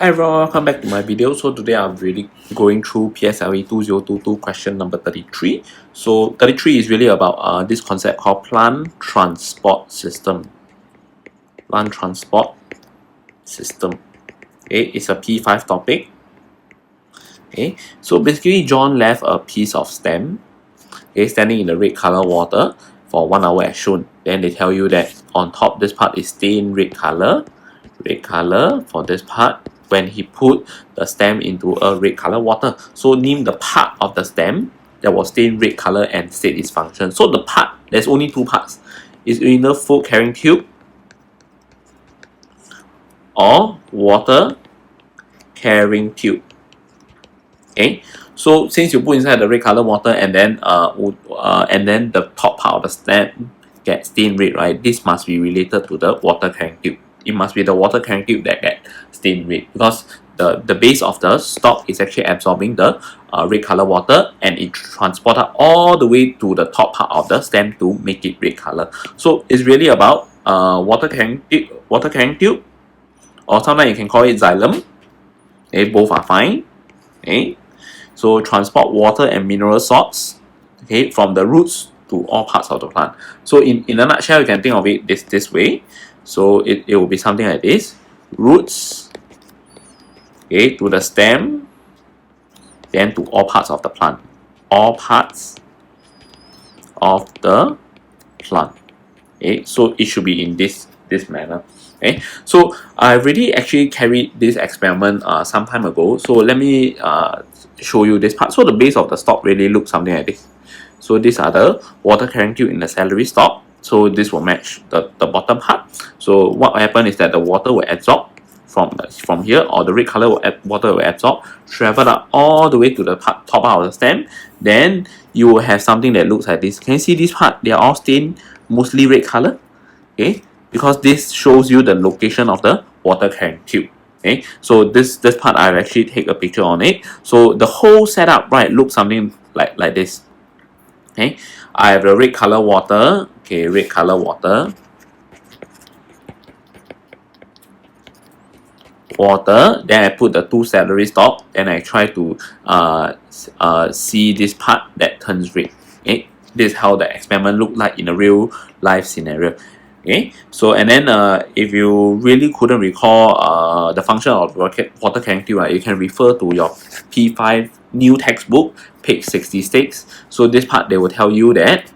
Hi everyone, welcome back to my video. So today I'm really going through PSLE 2022 question number 33. So 33 is really about this concept called plant transport system. Plant transport system. Okay, it's a P5 topic. Okay, so basically John left a piece of stem, okay, standing in the red color water for 1 hour as shown. Then they tell you that on top this part is stained red color for this part when he put the stem into a red color water. So name the part of the stem that was stained red color and state its function. So the part, there's only two parts. Is inner food carrying tube or water carrying tube. Okay, so since you put inside the red color water and then the top part of the stem gets stained red, right? This must be related to the water carrying tube. It must be the water carrying tube that gets stained red because the base of the stalk is actually absorbing the red color water and it transported all the way to the top part of the stem to make it red color. So it's really about water carrying tube, or sometimes you can call it xylem. Okay, both are fine. Okay, so transport water and mineral salts, okay, from the roots to all parts of the plant. So in a nutshell, you can think of it this way. So it will be something like this: roots, okay, to the stem, then to all parts of the plant. All parts of the plant. Okay, so it should be in this manner. Okay, so I already actually carried this experiment some time ago. So let me show you this part. So the base of the stalk really looks something like this. So these are the water carrying tube in the celery stalk. So this will match the bottom part. So what will happen is that the water will absorb from here, or the red color water will absorb, travel up all the way to the top part of the stem. Then you will have something that looks like this. Can you see this part? They are all stained mostly red color. Okay, because this shows you the location of the water carrying tube. Okay, so this part I'll actually take a picture on it. So the whole setup, right, looks something like this. Okay, I have the red color water. Okay, red color water. Then I put the two celery stalk, then I try to see this part that turns red. Okay, this is how the experiment looked like in a real life scenario. Okay, so and then if you really couldn't recall the function of water carrying tube, right, you can refer to your P5 new textbook, page 66. So this part they will tell you that,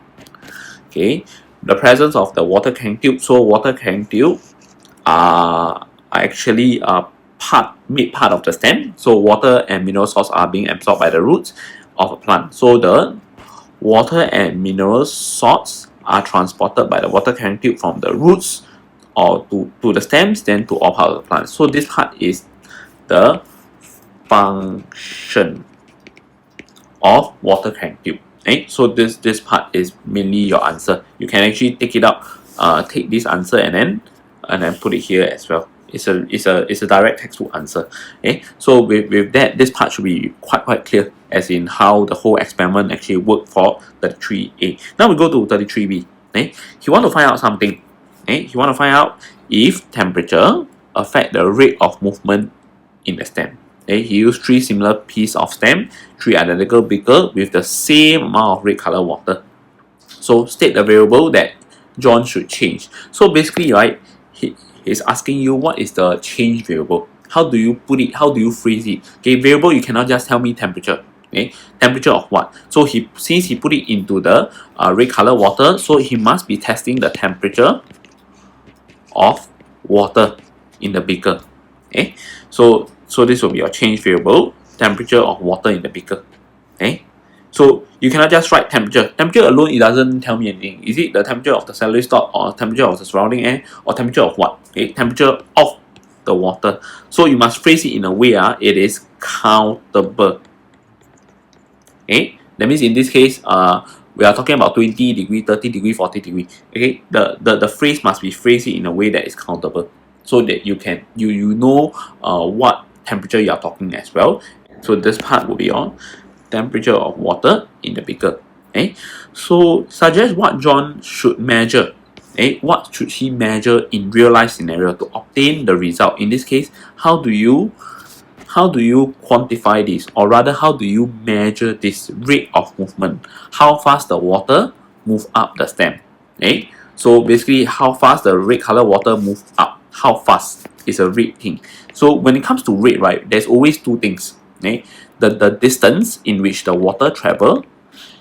okay, the presence of the water carrying tube. So water carrying tube are actually mid part of the stem. So water and mineral salts are being absorbed by the roots of a plant. So the water and mineral salts are transported by the water carrying tube from the roots or to the stems, then to all parts of the plant. So this part is the function of water carrying tube. Okay? So this part is mainly your answer. You can actually take it out, take this answer and then put it here as well. It's a direct textbook answer. Okay, so with that, this part should be quite clear, as in how the whole experiment actually worked for 33A. Now we go to 33B. Okay, you want to find out something. Okay, you want to find out if temperature affect the rate of movement in the stem. Okay, he used 3 similar pieces of stem, 3 identical beaker with the same amount of red color water. So state the variable that John should change. So basically, right, is asking you what is the change variable. How do you put it? How do you phrase it? Okay, variable, you cannot just tell me temperature. Okay, temperature of what? So since he put it into the red color water, so he must be testing the temperature of water in the beaker. Okay, so this will be your change variable, temperature of water in the beaker. Okay, so you cannot just write temperature. Temperature alone, it doesn't tell me anything. Is it the temperature of the celery stalk, or temperature of the surrounding air, or temperature of what? Okay, temperature of the water. So you must phrase it in a way it is countable. Okay, that means in this case, we are talking about 20 degree, 30 degree, 40 degree. Okay, the phrase must be phrased in a way that is countable, so that you can you know what temperature you are talking as well. So this part will be on temperature of water in the beaker. Okay, so suggest what John should measure. Okay, what should he measure in real life scenario to obtain the result? In this case, how do you quantify this, or rather how do you measure this rate of movement? How fast the water move up the stem? Okay? So basically how fast the red color water move up, how fast is a rate thing. So when it comes to rate, right, there's always two things. Okay? The distance in which the water travel,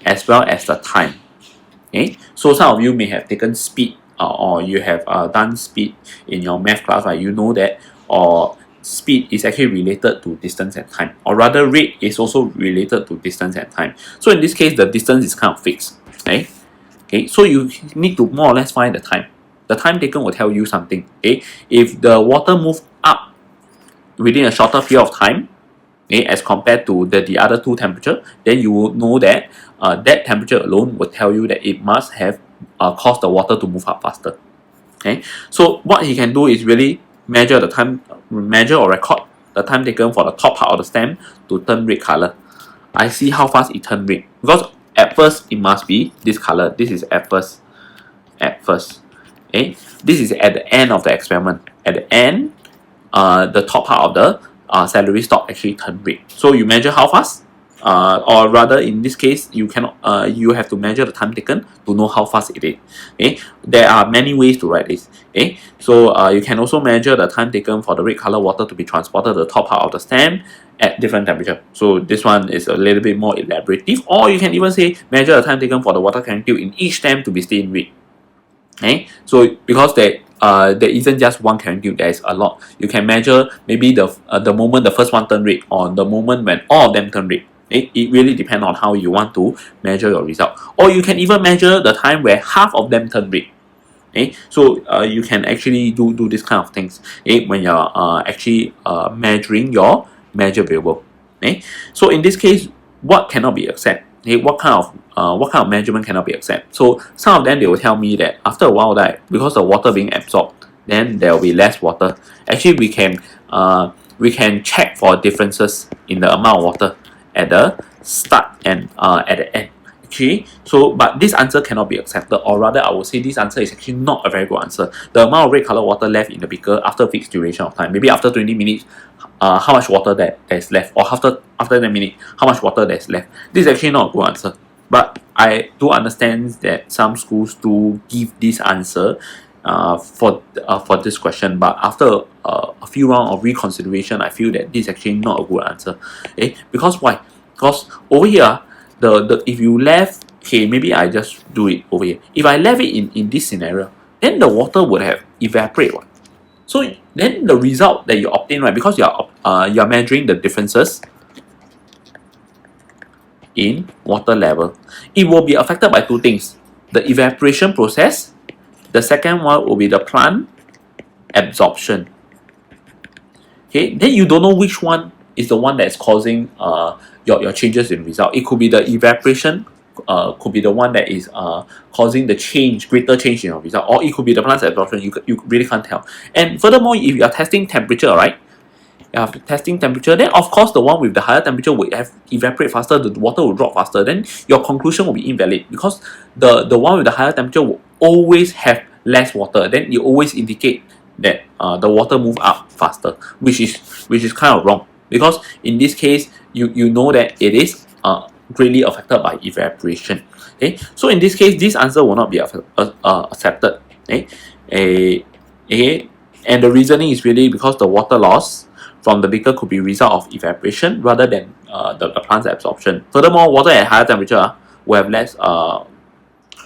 as well as the time. Okay? So some of you may have taken speed, or you have done speed in your math class, right? You know that, or speed is actually related to distance and time, or rather rate is also related to distance and time. So in this case, the distance is kind of fixed. Okay, so you need to more or less find the time. The time taken will tell you something. Okay, if the water move up within a shorter period of time, okay, as compared to the other two temperature, then you will know that that temperature alone will tell you that it must have caused the water to move up faster. Okay, so what he can do is really measure the time, measure or record the time taken for the top part of the stem to turn red color. I see how fast it turned red, because at first it must be this color. This is at first. Okay, this is at the end of the experiment. At the end, the top part of the celery stalk actually turned red. So you measure how fast, or rather in this case, you cannot. You have to measure the time taken to know how fast it is. Okay, there are many ways to write this. Okay, so you can also measure the time taken for the red color water to be transported to the top part of the stem at different temperature. So this one is a little bit more elaborative, or you can even say measure the time taken for the water carrying tube in each stem to be stained red. Okay, so because there isn't just one carrying tube, there is a lot. You can measure maybe the moment the first one turn red, or the moment when all of them turn red. It really depends on how you want to measure your result. Or you can even measure the time where half of them turn red. Okay, so you can actually do this kind of things, okay, when you're actually measuring your measure variable. Okay, so in this case, what cannot be accepted? Okay, what kind of measurement cannot be accepted? So some of them, they will tell me that after a while, that because the water being absorbed, then there will be less water. Actually, we can check for differences in the amount of water at the start and at the end. Okay, so but this answer cannot be accepted, or rather I would say this answer is actually not a very good answer. The amount of red color water left in the beaker after a fixed duration of time, maybe after 20 minutes, how much water there's left, or after 10 minutes, how much water there's left. This is actually not a good answer. But I do understand that some schools do give this answer for this question, but after a few rounds of reconsideration, I feel that this is actually not a good answer. Okay, because why? Because over here, if you left, okay, maybe I just do it over here. If I left it in this scenario, then the water would have evaporated. So then the result that you obtain, right, because you're measuring the differences in water level, it will be affected by two things: the evaporation process. The second one will be the plant absorption. Okay, then you don't know which one is the one that's causing your changes in result. It could be the evaporation, could be the one that is causing the greater change in your result, or it could be the plant absorption. You really can't tell. And furthermore, if you are testing temperature, right? After testing temperature, then of course the one with the higher temperature will have evaporate faster, the water will drop faster, then your conclusion will be invalid, because the one with the higher temperature will always have less water. Then you always indicate that the water move up faster, which is kind of wrong, because in this case you know that it is greatly affected by evaporation. Okay, so in this case, this answer will not be accepted. Okay, and the reasoning is really because the water loss from the beaker could be result of evaporation rather than the plant's absorption. Furthermore, water at higher temperature will have less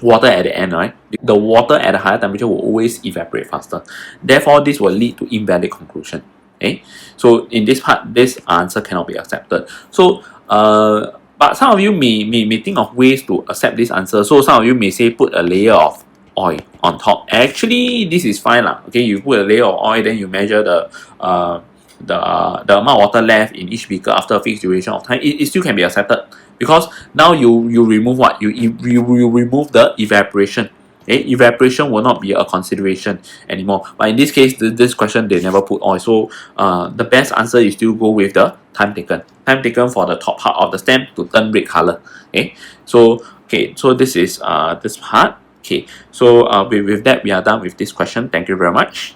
water at the end, right? The water at a higher temperature will always evaporate faster. Therefore, this will lead to invalid conclusion. Okay, so in this part, this answer cannot be accepted. So, but some of you may think of ways to accept this answer. So some of you may say put a layer of oil on top. Actually, this is fine lah. Okay, you put a layer of oil, then you measure the amount of water left in each beaker after a fixed duration of time. It still can be accepted, because now you remove what? You remove the evaporation. Okay? Evaporation will not be a consideration anymore. But in this case, this question, they never put oil. So the best answer is still go with the time taken. Time taken for the top part of the stem to turn red color. Okay, so this is this part. Okay, so with that, we are done with this question. Thank you very much.